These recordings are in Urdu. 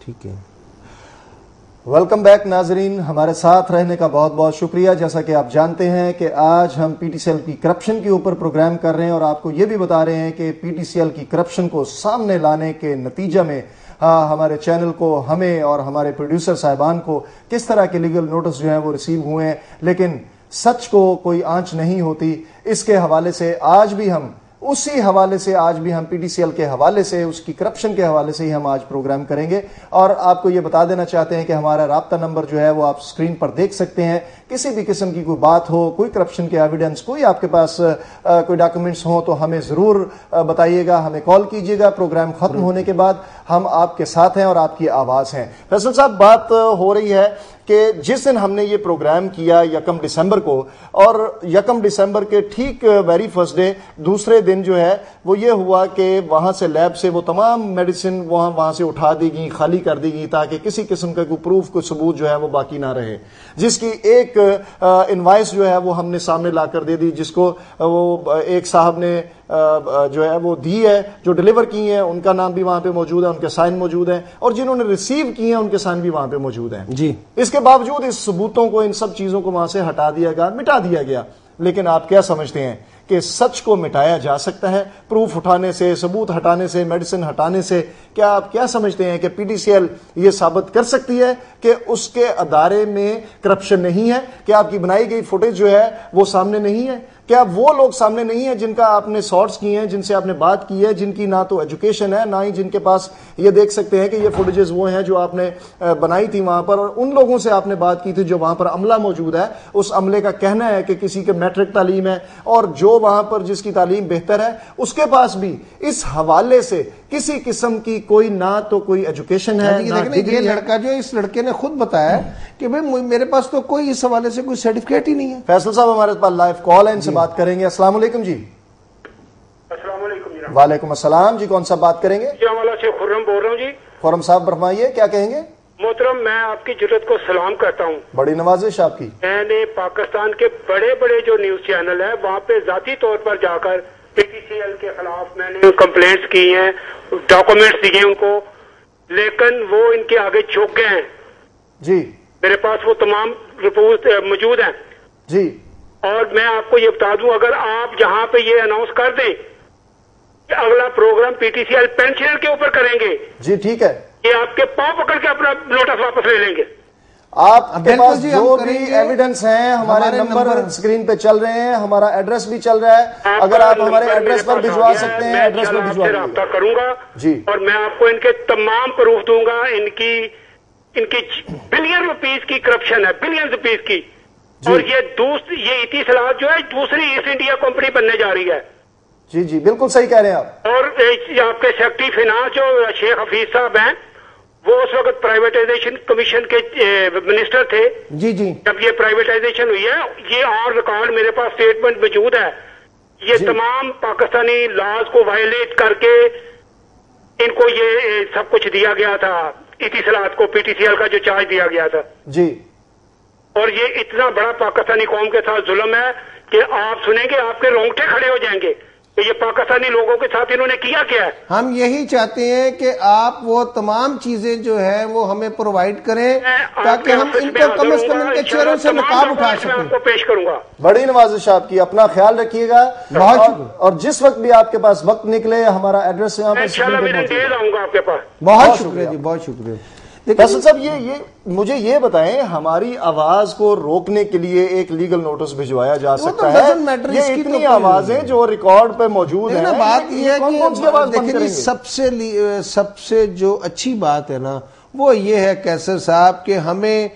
ٹھیک ہے. ویلکم بیک ناظرین, ہمارے ساتھ رہنے کا بہت بہت شکریہ. جیسا کہ آپ جانتے ہیں کہ آج ہم پی ٹی سی ایل کی کرپشن کے اوپر پروگرام کر رہے ہیں اور آپ کو یہ بھی بتا رہے ہیں کہ پی ٹی سی ایل کی کرپشن کو سامنے لانے کے نتیجہ میں ہمارے چینل کو, ہمیں اور ہمارے پروڈیوسر صاحبان کو کس طرح کے لیگل نوٹس جو ہیں وہ ریسیو ہوئے ہیں, لیکن سچ کو کوئی آنچ نہیں ہوتی. اس کے حوالے سے آج بھی ہم پی ٹی سی ایل کے حوالے سے, اس کی کرپشن کے حوالے سے ہی ہم آج پروگرام کریں گے. اور آپ کو یہ بتا دینا چاہتے ہیں کہ ہمارا رابطہ نمبر جو ہے وہ آپ سکرین پر دیکھ سکتے ہیں. کسی بھی قسم کی کوئی بات ہو, کوئی کرپشن کے ایویڈنس, کوئی آپ کے پاس کوئی ڈاکومنٹس ہوں تو ہمیں ضرور بتائیے گا, ہمیں کال کیجیے گا. پروگرام ختم ہونے کے بعد ہم آپ کے ساتھ ہیں اور آپ کی آواز ہیں. فیصل صاحب, بات ہو رہی ہے کہ جس دن ہم نے یہ پروگرام کیا 1 دسمبر کو, اور 1 دسمبر کے ٹھیک ویری فرسٹ ڈے دوسرے دن جو ہے وہ یہ ہوا کہ وہاں سے لیب سے وہ تمام میڈیسن وہاں سے اٹھا دی گئی, خالی کر دی گئی, تاکہ کسی قسم کا کوئی پروف, کوئی ثبوت جو ہے وہ باقی نہ رہے. جس کی ایک انوائس جو ہے وہ ہم نے سامنے لا کر دے دی, جس کو وہ ایک صاحب نے جو ہے وہ دی ہے, جو ڈیلیور کی ہیں ان کا نام بھی وہاں پہ موجود ہے, ان کے سائن موجود ہیں, اور جنہوں نے ریسیو کی ہیں ان کے سائن بھی وہاں پہ موجود ہیں. جی, اس کے باوجود اس ثبوتوں کو, ان سب چیزوں کو وہاں سے ہٹا دیا گیا, مٹا دیا گیا. لیکن آپ کیا سمجھتے ہیں کہ سچ کو مٹایا جا سکتا ہے پروف اٹھانے سے, ثبوت ہٹانے سے, میڈیسن ہٹانے سے؟ کیا آپ کیا سمجھتے ہیں کہ پی ٹی سی ایل یہ ثابت کر سکتی ہے کہ اس کے ادارے میں کرپشن نہیں ہے؟ کیا آپ کی بنائی گئی فوٹیج جو ہے وہ سامنے نہیں ہے؟ کیا وہ لوگ سامنے نہیں ہیں جن کا آپ نے سارٹس کیے ہیں, جن سے آپ نے بات کی ہے, جن کی نہ تو ایجوکیشن ہے, نہ ہی جن کے پاس یہ دیکھ سکتے ہیں کہ یہ فوٹیجز وہ ہیں جو آپ نے بنائی تھی وہاں پر, اور ان لوگوں سے آپ نے بات کی تھی جو وہاں پر عملہ موجود ہے, اس عملے کا کہنا ہے کہ کسی کے میٹرک تعلیم ہے, اور جو وہاں پر جس کی تعلیم بہتر ہے اس کے پاس بھی اس حوالے سے کسی قسم کی کوئی نہ تو کوئی ایجوکیشن ہے. یہ لڑکا جو, اس لڑکے نے خود بتایا کہ بھئی میرے پاس تو کوئی اس حوالے سے کوئی سرٹیفکیٹ ہی نہیں ہے. فیصل صاحب ہمارے پاس لائیو کال ہے, ان سے بات کریں گے. السلام علیکم. جی السلام علیکم. وعلیکم السلام. جی کون سا بات کریں گے؟ جامالہ سے خرم بول رہا ہوں. جی خرم صاحب فرمائیے, کیا کہیں گے؟ محترم, میں آپ کی جرات کو سلام کرتا ہوں. بڑی نوازش آپ کی. میں نے پاکستان کے بڑے بڑے جو نیوز چینل ہیں وہاں پہ ذاتی طور پر جا کر پی ٹی سی ایل کے خلاف میں نے کمپلینٹس کی ہیں, ڈاکومنٹس دیے ان کو, لیکن وہ ان کے آگے جھک گئے ہیں. جی میرے پاس وہ تمام رپورٹ موجود ہیں. جی, اور میں آپ کو یہ بتا دوں, اگر آپ یہاں پہ یہ اناؤنس کر دیں کہ اگلا programme P T C L pensioner کے اوپر کریں گے, جی ٹھیک ہے, یہ آپ کے پاؤں پکڑ کے اپنا نوٹس واپس لے لیں گے. آپ کے پاس جو بھی ایویڈنس ہیں, ہمارے نمبر اسکرین پہ چل رہے ہیں, ہمارا ایڈریس بھی چل رہا ہے, اگر آپ ہمارے ایڈریس پر بھجوا سکتے ہیں, ایڈریس پر بھجوا دیجیے. رابطہ کروں گا جی, اور میں آپ کو ان کے تمام پروف دوں گا. ان کی بلین روپیز کی کرپشن ہے, بلین روپیز کی. اور یہ ایتی صلاحات جو ہے دوسری ایسٹ انڈیا کمپنی بننے جا رہی ہے. جی جی بالکل صحیح کہہ رہے ہیں آپ. اور آپ کے سیکرٹری فائنانس جو شیخ حفیظ صاحب ہیں, وہ اس وقت پرائیویٹائزیشن کمیشن کے منسٹر تھے. جی جی, جب یہ پرائیویٹائزیشن ہوئی ہے, یہ آن ریکارڈ میرے پاس اسٹیٹمنٹ موجود ہے. یہ تمام پاکستانی لاز کو وائلیٹ کر کے ان کو یہ سب کچھ دیا گیا تھا, اتصالات کو, پی ٹی سی ایل کا جو چارج دیا گیا تھا. جی, اور یہ اتنا بڑا پاکستانی قوم کے ساتھ ظلم ہے کہ آپ سنیں گے آپ کے رونگٹے کھڑے ہو جائیں گے کہ یہ پاکستانی لوگوں کے ساتھ انہوں نے کیا ہے. ہم یہی چاہتے ہیں کہ آپ وہ تمام چیزیں جو ہیں وہ ہمیں پرووائڈ کریں تاکہ ہم ان کو کم از کم ان کے چہروں سے نقاب اٹھا سکیں. میں آپ کو پیش کروں گا. بڑی نوازش آپ کی, اپنا خیال رکھیے گا. اور جس وقت بھی آپ کے پاس وقت نکلے, ہمارا ایڈریس یہاں پر انشاءاللہ میں ڈیل آؤں گا آپ کے پاس. بہت شکریہ جی, بہت شکریہ. فیصل صاحب یہ مجھے یہ بتائیں, ہماری آواز کو روکنے کے لیے ایک لیگل نوٹس بھجوایا جا سکتا ہے؟ یہ اتنی آوازیں جو ریکارڈ پہ موجود ہیں, بات یہ ہے کہ دیکھیں سب سے جو اچھی بات ہے نا وہ یہ ہے کیسر صاحب کہ ہمیں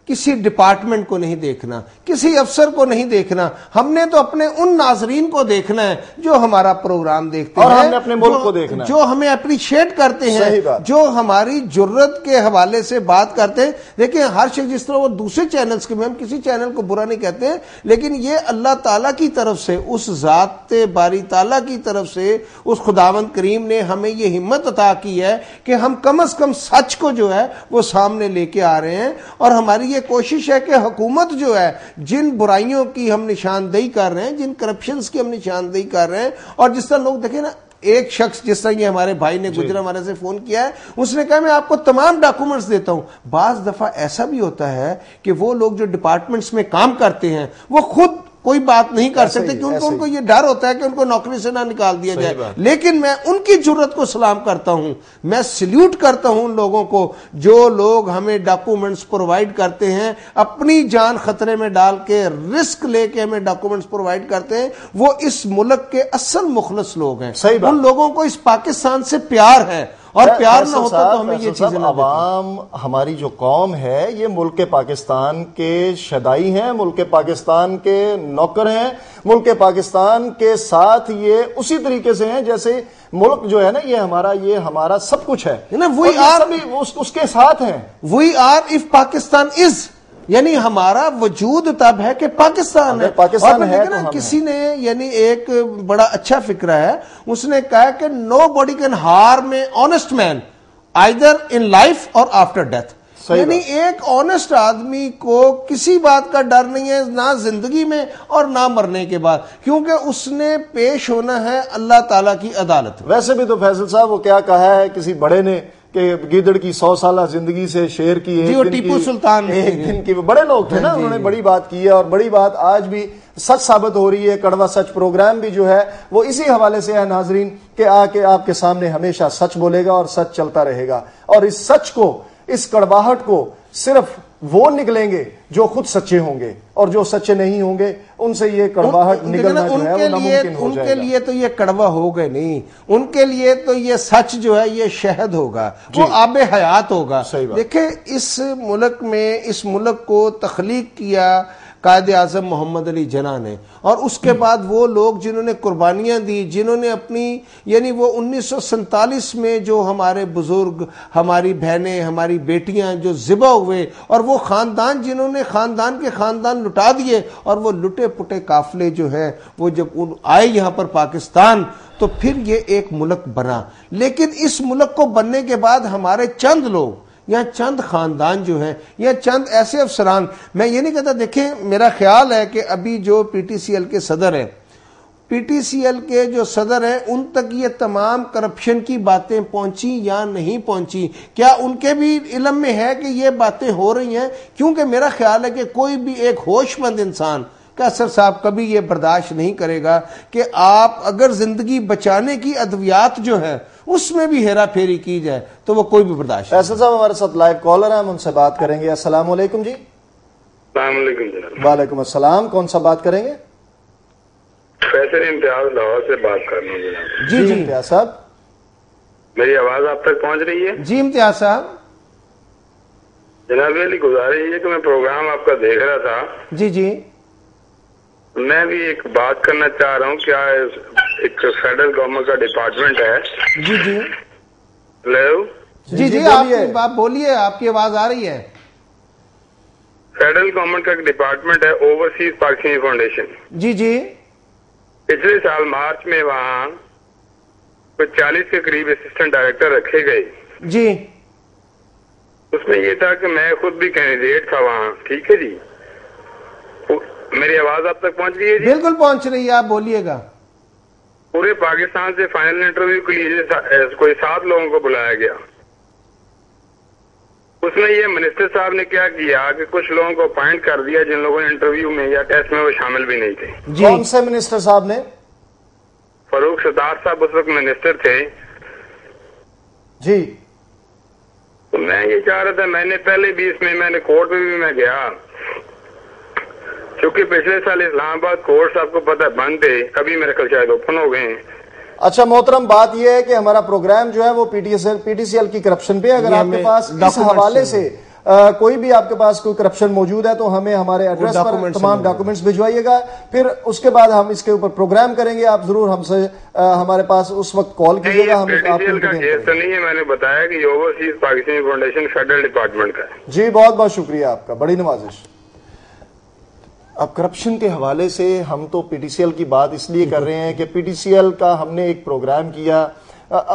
کسی ڈپارٹمنٹ کو نہیں دیکھنا, کسی افسر کو نہیں دیکھنا, ہم نے تو اپنے ان ناظرین کو دیکھنا ہے جو ہمارا پروگرام دیکھتے ہیں, اور ہم نے اپنے ملک کو دیکھنا ہے, جو ہمیں اپریشیٹ کرتے ہیں, جو ہماری جرت کے حوالے سے بات کرتے ہیں. دیکھیں ہر شخص جس طرح وہ دوسرے چینلز کے میں, ہم کسی چینل کو برا نہیں کہتے ہیں, لیکن یہ اللہ تعالیٰ کی طرف سے, اس ذات باری تعالیٰ کی طرف سے, اس خداوند کریم نے ہمیں یہ ہمت عطا کی ہے کہ ہم کم از کم سچ کو جو ہے وہ سامنے لے کے آ رہے ہیں. اور ہماری یہ کوشش ہے کہ حکومت جو ہے جن برائیوں کی ہم نشاندہی کر رہے ہیں, جن کرپشنز کی ہم نشاندہی کر رہے ہیں, اور جس طرح لوگ دیکھیں نا ایک شخص جس طرح یہ ہمارے بھائی نے گجرا ہمارے سے فون کیا ہے، اس نے کہا میں آپ کو تمام ڈاکومنٹس دیتا ہوں. بعض دفعہ ایسا بھی ہوتا ہے کہ وہ لوگ جو ڈپارٹمنٹس میں کام کرتے ہیں وہ خود کوئی بات نہیں کر سکتے کیونکہ ان کو یہ ڈر ہوتا ہے کہ ان کو نوکری سے نہ نکال دیا جائے. لیکن میں ان کی جرت کو سلام کرتا ہوں، میں سلیوٹ کرتا ہوں ان لوگوں کو جو لوگ ہمیں ڈاکومنٹس پرووائڈ کرتے ہیں، اپنی جان خطرے میں ڈال کے رسک لے کے ہمیں ڈاکومنٹس پرووائڈ کرتے ہیں. وہ اس ملک کے اصل مخلص لوگ ہیں. ان لوگوں کو اس پاکستان سے پیار ہے، اور پیار نہ ہوتا تو ہمیں یہ چیزیں نہ دیتی. عوام ہماری جو قوم ہے یہ ملک پاکستان کے شدائی ہیں، ملک پاکستان کے نوکر ہیں، ملک پاکستان کے ساتھ یہ اسی طریقے سے ہیں جیسے ملک جو ہے نا یہ ہمارا سب کچھ ہے. اس کے ساتھ ہیں. وی آر اف پاکستان از، یعنی ہمارا وجود تب ہے کہ پاکستان ہے. پاکستان ہے تو کسی نے یعنی ایک بڑا اچھا فکرہ ہے، اس نے کہا کہ no body can harm a honest man either in life اور آفٹر ڈیتھ. یعنی ایک آنےسٹ آدمی کو کسی بات کا ڈر نہیں ہے، نہ زندگی میں اور نہ مرنے کے بعد، کیونکہ اس نے پیش ہونا ہے اللہ تعالیٰ کی عدالت. ویسے بھی تو فیصل صاحب وہ کیا کہا ہے کسی بڑے نے کہ گیدڑ کی 100 سالہ زندگی سے شیر کی ٹیپو سلطان ایک دن کی. بڑے لوگ تھے نا، انہوں نے بڑی بات کی ہے اور بڑی بات آج بھی سچ ثابت ہو رہی ہے. کڑوا سچ پروگرام بھی جو ہے وہ اسی حوالے سے ہے ناظرین کہ آ کے آپ کے سامنے ہمیشہ سچ بولے گا اور سچ چلتا رہے گا. اور اس سچ کو، اس کڑواہٹ کو صرف وہ نکلیں گے جو خود سچے ہوں گے، اور جو سچے نہیں ہوں گے ان سے یہ کڑواہٹ نکلنا جو ہے وہ ناممکن ہو جائے گا. ان کے لیے تو یہ کڑوا ہوگا نہیں، ان کے لیے تو یہ سچ جو ہے یہ شہد ہوگا، وہ آب حیات ہوگا. دیکھیں اس ملک میں، اس ملک کو تخلیق کیا قائد اعظم محمد علی جناح نے، اور اس کے بعد وہ لوگ جنہوں نے قربانیاں دی، جنہوں نے اپنی یعنی وہ 1947 میں جو ہمارے بزرگ، ہماری بہنیں، ہماری بیٹیاں جو ذبح ہوئے، اور وہ خاندان جنہوں نے خاندان کے خاندان لٹا دیے، اور وہ لٹے پٹے قافلے جو ہیں وہ جب آئے یہاں پر پاکستان تو پھر یہ ایک ملک بنا. لیکن اس ملک کو بننے کے بعد ہمارے چند لوگ یا چند خاندان جو ہیں یا چند ایسے افسران، میں یہ نہیں کہتا، دیکھیں میرا خیال ہے کہ ابھی جو پی ٹی سی ایل کے صدر ہیں، پی ٹی سی ایل کے جو صدر ہیں ان تک یہ تمام کرپشن کی باتیں پہنچی یا نہیں پہنچی؟ کیا ان کے بھی علم میں ہے کہ یہ باتیں ہو رہی ہیں؟ کیونکہ میرا خیال ہے کہ کوئی بھی ایک ہوش مند انسان کیسر صاحب کبھی یہ برداشت نہیں کرے گا کہ آپ اگر زندگی بچانے کی ادویات جو ہے اس میں بھی ہیرا پھیری کی جائے تو وہ کوئی بھی برداشت نہیں. کیسر صاحب ہمارے ساتھ لائیو کالر ہیں، ہم ان سے بات کریں گے. السلام علیکم جی. السلام علیکم جناب. وعلیکم السلام. کون سا بات کریں گے؟ فیصل امتیاز لاہور سے بات کر رہا ہوں جناب. جی امتیاز صاحب، میری آواز آپ تک پہنچ رہی ہے؟ جی امتیاز صاحب. جناب میری گزارش ہے کہ میں پروگرام آپ کا دیکھ رہا تھا. جی میں بھی ایک بات کرنا چاہ رہا ہوں. کیا ایک فیڈرل گورنمنٹ کا ڈپارٹمنٹ ہے. جی ہیلو. جی آپ بولیے، آپ کی آواز آ رہی ہے. فیڈرل گورنمنٹ کا ایک ڈپارٹمنٹ ہے اوورسیز پاکستانی فاؤنڈیشن. جی پچھلے سال مارچ میں وہاں 40 کے قریب اسسٹنٹ ڈائریکٹر رکھے گئے. جی اس میں یہ تھا کہ میں خود بھی کینڈیڈیٹ تھا وہاں. ٹھیک ہے جی، میری آواز آپ تک پہنچ رہی ہے؟ جی بالکل پہنچ رہی ہے، آپ بولیے گا. پورے پاکستان سے فائنل انٹرویو کے لیے کوئی 7 لوگوں کو بلایا گیا. اس میں یہ منسٹر صاحب نے کیا کیا کہ کچھ لوگوں کو اپائنٹ کر دیا جن لوگوں نے انٹرویو میں یا ٹیسٹ میں وہ شامل بھی نہیں تھے. کون سے منسٹر صاحب نے؟ فاروق ستار صاحب اس وقت منسٹر تھے. جی تو میں یہ چاہ رہا تھا، میں نے پہلے بھی اس میں میں نے کورٹ میں بھی میں گیا، کیونکہ پچھلے سال اسلام آباد کورٹس آپ کو پتہ بند تھے، ابھی میرے خیال شاید اوپن ہو گئے ہیں. اچھا محترم، بات یہ ہے کہ ہمارا پروگرام جو ہے وہ پی ٹی سی ایل کی کرپشن پہ، اگر آپ کے پاس اس حوالے سے کوئی بھی آپ کے پاس کوئی کرپشن موجود ہے تو ہمیں ہمارے ایڈریس پر تمام ڈاکومنٹس بھجوائیے گا، پھر اس کے بعد ہم اس کے اوپر پروگرام کریں گے. آپ ضرور ہم سے ہمارے پاس اس وقت کال کیجیے گا. نہیں ہے، میں نے بتایا کہ یہ overseas Pakistani foundation federal department کا ہے. جی بہت بہت شکریہ آپ کا، بڑی نوازش. اب کرپشن کے حوالے سے ہم تو پی ٹی سی ایل کی بات اس لیے کر رہے ہیں کہ پی ٹی سی ایل کا ہم نے ایک پروگرام کیا.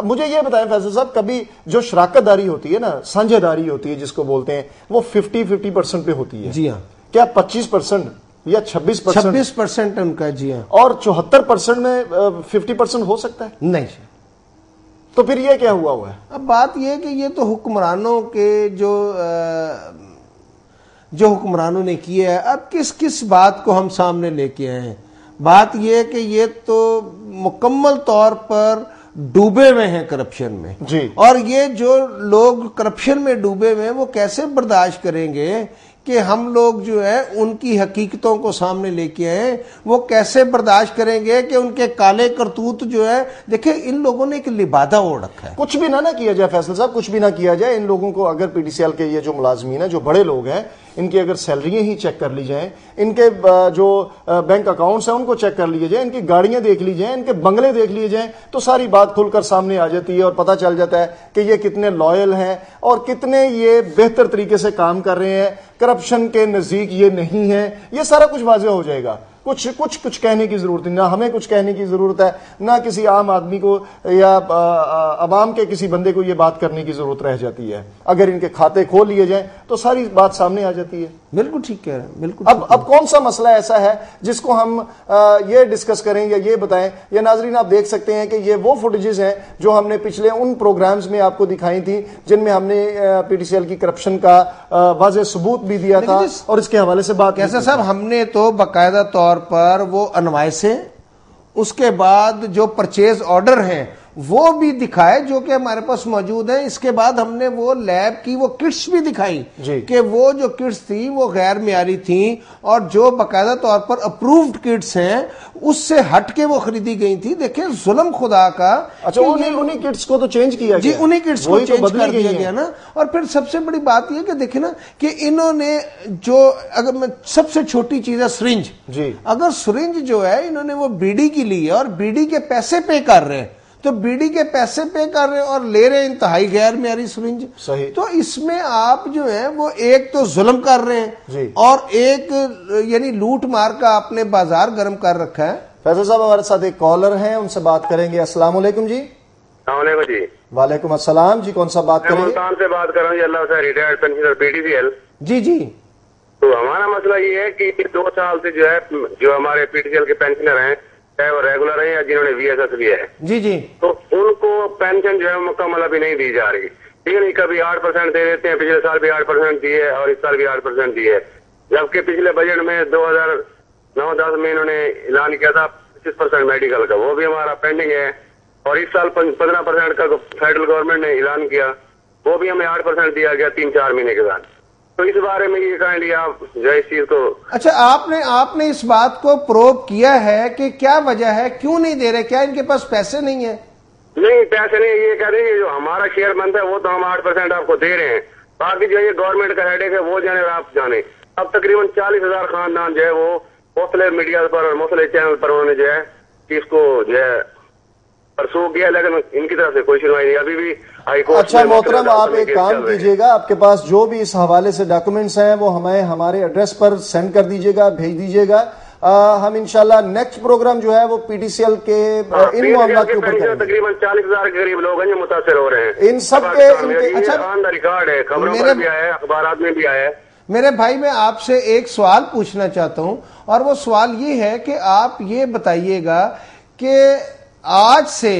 مجھے یہ بتائیں فیصل صاحب، کبھی جو شراکت داری ہوتی ہے نا، سانجھے داری ہوتی ہے جس کو بولتے ہیں، وہ 50% پہ ہوتی ہے. جی ہاں. کیا 25% یا 26% ان کا؟ جی ہاں. اور 74% میں 50% ہو سکتا ہے؟ نہیں تو پھر یہ کیا ہوا ہے؟ اب بات یہ کہ یہ تو حکمرانوں کے جو حکمرانوں نے کیا ہے، اب کس بات کو ہم سامنے لے کے آئے ہیں؟ بات یہ کہ یہ تو مکمل طور پر ڈوبے ہوئے ہیں کرپشن میں جی، اور یہ جو لوگ کرپشن میں ڈوبے ہوئے ہیں وہ کیسے برداشت کریں گے کہ ہم لوگ جو ہے ان کی حقیقتوں کو سامنے لے کے آئے؟ وہ کیسے برداشت کریں گے کہ ان کے کالے کرتوت جو ہے، دیکھیں ان لوگوں نے ایک لبادہ اوڑھ رکھا ہے. کچھ بھی نہ کیا جائے فیصل صاحب، کچھ بھی نہ کیا جائے. ان لوگوں کو اگر پی ٹی سی ایل کے یہ جو ملازمین ہیں، جو بڑے لوگ ہیں، ان کی اگر سیلریاں ہی چیک کر لی جائیں، ان کے جو بینک اکاؤنٹس ہیں ان کو چیک کر لیے جائیں، ان کی گاڑیاں دیکھ لی جائیں، ان کے بنگلے دیکھ لیے جائیں، تو ساری بات کھل کر سامنے آ جاتی ہے اور پتہ چل جاتا ہے کہ یہ کتنے لائل ہیں اور کتنے یہ بہتر طریقے سے کام کر رہے ہیں، کرپشن کے نزدیک یہ نہیں ہے. یہ سارا کچھ واضح ہو جائے گا. کچھ کہنے کی ضرورت نہیں، نہ ہمیں کچھ کہنے کی ضرورت ہے، نہ کسی عام آدمی کو یا عوام کے کسی بندے کو یہ بات کرنے کی ضرورت رہ جاتی ہے. اگر ان کے کھاتے کھول لیے جائیں تو ساری بات سامنے آ جاتی ہے. بالکل ٹھیک کہہ رہے ہیں، بالکل. اب کون سا مسئلہ ایسا ہے جس کو ہم یہ ڈسکس کریں یا یہ بتائیں؟ یا ناظرین آپ دیکھ سکتے ہیں کہ یہ وہ فوٹیجز ہیں جو ہم نے پچھلے ان پروگرامز میں آپ کو دکھائی تھی، جن میں ہم نے پی ٹی سی ایل کی کرپشن کا واضح ثبوت بھی دیا تھا اور اس کے حوالے سے بات. کیسا صاحب، ہم نے تو باقاعدہ طور پر وہ انوائسیں، اس کے بعد جو پرچیز آرڈر ہیں وہ بھی دکھائے جو کہ ہمارے پاس موجود ہیں. اس کے بعد ہم نے وہ لیب کی وہ کٹس بھی دکھائی کہ وہ جو کٹس تھی وہ غیر معیاری تھیں اور جو باقاعدہ طور پر اپرووڈ کٹس ہیں اس سے ہٹ کے وہ خریدی گئی تھی. دیکھیں ظلم خدا کا. اچھا انہیں کٹس کو تو چینج کیا جی، انہیں کٹس کو چینج کر دیا گیا نا. اور پھر سب سے بڑی بات یہ کہ دیکھیں نا کہ انہوں نے جو، اگر میں سب سے چھوٹی چیز ہے سرنج، اگر سرنج جو ہے انہوں نے وہ بیڑی کی لی ہے اور بیڑی کے پیسے پے کر رہے ہیں، تو بیڑی کے پیسے پے کر رہے ہیں اور لے رہے ہیں انتہائی غیر معیاری سرنج. صحیح. تو اس میں آپ جو ہیں وہ ایک تو ظلم کر رہے ہیں اور ایک یعنی لوٹ مار کا آپ نے بازار گرم کر رکھا ہے. فیصل صاحب ہمارے ساتھ ایک کالر ہیں، ان سے بات کریں گے. السلام علیکم جی. السلام علیکم جی. وعلیکم السلام جی. کون سا بات کریں گے؟ میں ملتان سے بات کر رہا ہوں جی، اللہ سے retired pensioner P T C L. جی جی. تو ہمارا مسئلہ یہ ہے کہ 2 سال سے جو ہے جو ہمارے پی ٹی سی ایل کے پینشنر ہیں، چاہے وہ ریگولر ہیں یا جنہوں نے وی ایس ایس لیا ہے، جی جی، تو ان کو پینشن جو ہے مکمل ابھی نہیں دی جا رہی. ٹھیک ہے، نہیں کبھی 8% دے دیتے ہیں، پچھلے سال بھی 8% دیے اور اس سال بھی 8% دیے. جبکہ پچھلے بجٹ میں 2009-10 میں انہوں نے اعلان کیا تھا 25% میڈیکل کا، وہ بھی ہمارا پینڈنگ ہے. اور اس سال 15% کا فیڈرل گورنمنٹ نے اعلان کیا، وہ بھی ہمیں 8% دیا گیا 3-4 مہینے کے بعد. تو اس بارے میں یہ کائنڈلی آپ جو اس چیز کو. اچھا، آپ نے اس بات کو پروب کیا ہے کہ کیا وجہ ہے، کیوں نہیں دے رہے؟ کیا ان کے پاس پیسے نہیں ہیں؟ نہیں، پیسے نہیں. یہ کہہ رہے ہیں جو ہمارا شیئر بنتا ہے وہ تو ہم 8% آپ کو دے رہے ہیں، باقی جو یہ گورنمنٹ کا ہیڈیک ہے وہ جانے آپ جانے. اب تقریباً 40,000 خاندان جو ہے وہ مختلف میڈیا پر اور مختلف چینل پر انہوں نے جو ہے اس کو جو ہے پرسو کیا، لیکن ان کی طرف سے کوئی سنوائی نہیں ابھی بھی ہائی کورٹ. اچھا محترم، آپ ایک کام کیجئے گا، آپ کے پاس جو بھی اس حوالے سے ڈاکومنٹس ہیں وہ ہمیں ہمارے ایڈریس پر سینڈ کر دیجئے گا، بھیج دیجئے گا. ہم انشاءاللہ نیکسٹ پروگرام جو ہے وہ پی ٹی سی ایل کے ان معاملات کے اوپر کریں گے. تقریباً 40,000 کے قریب لوگ ہیں جو متاثر ہو رہے ہیں. ان سب کے آن دا ریکارڈ ہے، خبروں پر بھی آیا ہے، اخبارات میں بھی آیا ہے. میرے بھائی، میں آپ سے ایک سوال پوچھنا چاہتا ہوں اور وہ سوال یہ ہے کہ آپ یہ بتائیے گا کہ آج سے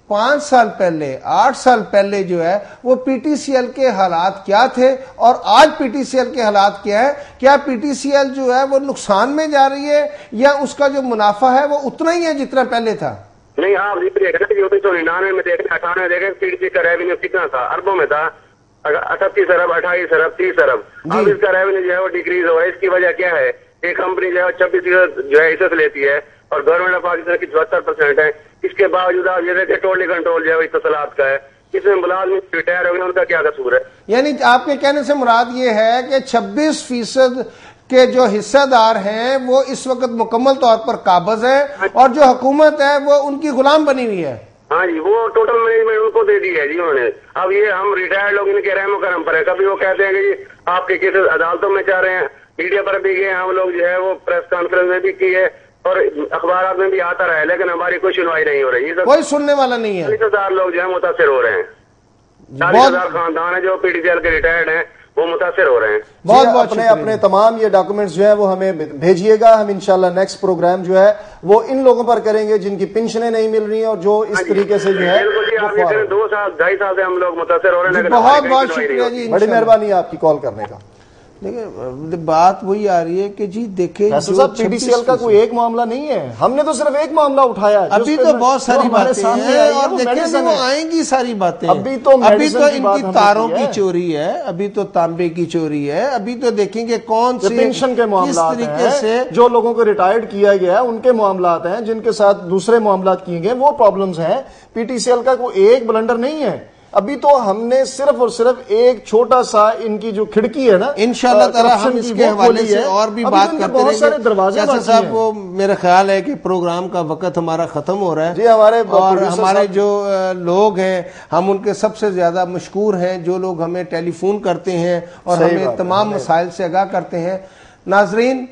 5 سال پہلے 8 سال پہلے جو ہے وہ پی ٹی سی ایل کے حالات کیا تھے اور آج پی ٹی سی ایل کے حالات کیا ہے؟ کیا پی ٹی سی ایل جو ہے وہ نقصان میں جا رہی ہے یا اس کا جو منافع ہے وہ اتنا ہی ہے جتنا پہلے تھا؟ نہیں، آپ دیکھ رہے ہیں کہ 1999 میں دیکھیں، 98 میں دیکھیں پی ٹی سی کا ریونیو کتنا تھا؟ اربوں میں تھا، 38 ارب 28 ارب 30 ارب. اب اس کا ریونیو جو ہے وہ ڈیکریز ہو رہا ہے. اس کی وجہ کیا ہے؟ ایک کمپنی جو ہے 26% جو ہے حصص لیتی ہے اور گورنمنٹ آف پاکستان کی 74% ہے. اس کے باوجود آپ یہ دیکھیں ٹوٹلی کنٹرول جو ہے اتصالات کا ہے. اس میں ملازم ریٹائر ہو گئے، ان کا کیا قصور ہے؟ یعنی آپ کے کہنے سے مراد یہ ہے کہ 26% کے جو حصہ دار ہیں وہ اس وقت مکمل طور پر قابض ہے اور جو حکومت ہے وہ ان کی غلام بنی ہوئی ہے. ہاں جی، وہ ٹوٹل مینجمنٹ ان کو دے دی ہے جی انہوں نے. اب یہ ہم ریٹائرڈ لوگ ان کے رحم و کرم پر ہے. کبھی وہ کہتے ہیں کہ جی آپ کے کیسز عدالتوں میں چاہ رہے ہیں، میڈیا پر بھی گئے، ہم لوگ جو ہے وہ پریس کانفرنس میں بھی کی ہے اور اخبارات میں بھی آتا رہا ہے، لیکن ہماری کوئی سنوائی نہیں ہو رہی. کوئی سننے والا نہیں ہے. 40,000 لوگ جو ہے متاثر ہو رہے ہیں. 40,000 خاندان ہیں جو پی ٹی سی ایل کے ریٹائرڈ ہیں وہ متاثر ہو رہے ہیں. بہت بہت اپنے تمام یہ ڈاکومنٹس جو ہیں وہ ہمیں بھیجیے گا. ہم انشاءاللہ نیکسٹ پروگرام جو ہے وہ ان لوگوں پر کریں گے جن کی پنشنیں نہیں مل رہی ہیں اور جو اس طریقے سے جو ہے 2 سال 2.5 سال سے ہم لوگ متاثر ہو رہے ہیں. بہت بہت شکریہ جی. بڑی مہربانی ہے آپ کی کال کرنے کا. دیکھیں بات وہی آ رہی ہے کہ جی دیکھیں پی ٹی سی ایل کا کوئی ایک معاملہ نہیں ہے, ہم نے تو صرف ایک معاملہ اٹھایا. ابھی تو بہت ساری باتیں ہیں اور دیکھیں وہ آئیں گی ساری باتیں. ابھی تو ان کی تاروں کی چوری ہے, ابھی تو تانبے کی چوری ہے, ابھی تو دیکھیں گے کون سے پینشن کے معاملات ہیں, جو لوگوں کو ریٹائرڈ کیا گیا ہے ان کے معاملات ہیں, جن کے ساتھ دوسرے معاملات کیے گئے وہ پرابلمز ہیں. پی ٹی سی ایل کا کوئی ایک بلنڈر نہیں ہے. ابھی تو ہم نے صرف اور صرف ایک چھوٹا سا ان کی جو کھڑکی ہے نا, انشاءاللہ تعالی ہم اس کے حوالے سے اور بھی بات کرتے رہیں گے. صاحب وہ میرا خیال ہے کہ پروگرام کا وقت ہمارا ختم ہو رہا ہے جی. ہمارے جو لوگ ہیں ہم ان کے سب سے زیادہ مشکور ہیں, جو لوگ ہمیں ٹیلی فون کرتے ہیں اور ہمیں تمام مسائل سے آگاہ کرتے ہیں. ناظرین,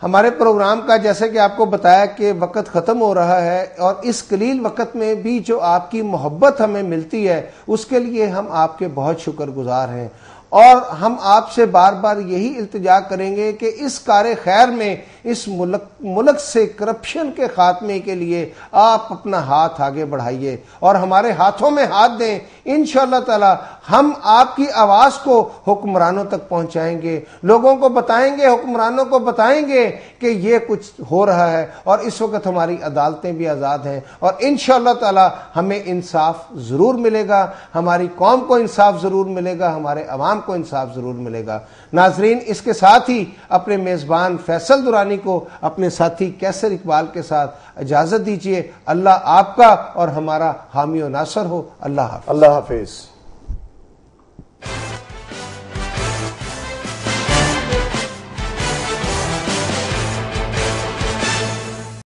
ہمارے پروگرام کا جیسے کہ آپ کو بتایا کہ وقت ختم ہو رہا ہے اور اس قلیل وقت میں بھی جو آپ کی محبت ہمیں ملتی ہے اس کے لیے ہم آپ کے بہت شکر گزار ہیں. اور ہم آپ سے بار بار یہی التجا کریں گے کہ اس کار خیر میں اس ملک سے کرپشن کے خاتمے کے لیے آپ اپنا ہاتھ آگے بڑھائیے اور ہمارے ہاتھوں میں ہاتھ دیں. انشاءاللہ تعالی ہم آپ کی آواز کو حکمرانوں تک پہنچائیں گے, لوگوں کو بتائیں گے, حکمرانوں کو بتائیں گے کہ یہ کچھ ہو رہا ہے اور اس وقت ہماری عدالتیں بھی آزاد ہیں اور انشاءاللہ تعالی ہمیں انصاف ضرور ملے گا, ہماری قوم کو انصاف ضرور ملے گا, ہمارے عوام کو انصاف ضرور ملے گا. ناظرین, اس کے ساتھ ہی اپنے میزبان فیصل درانی کو اپنے ساتھی کیسر اقبال کے ساتھ اجازت دیجیے. اللہ آپ کا اور ہمارا حامی و ناصر ہو. اللہ حافظ. اللہ حافظ.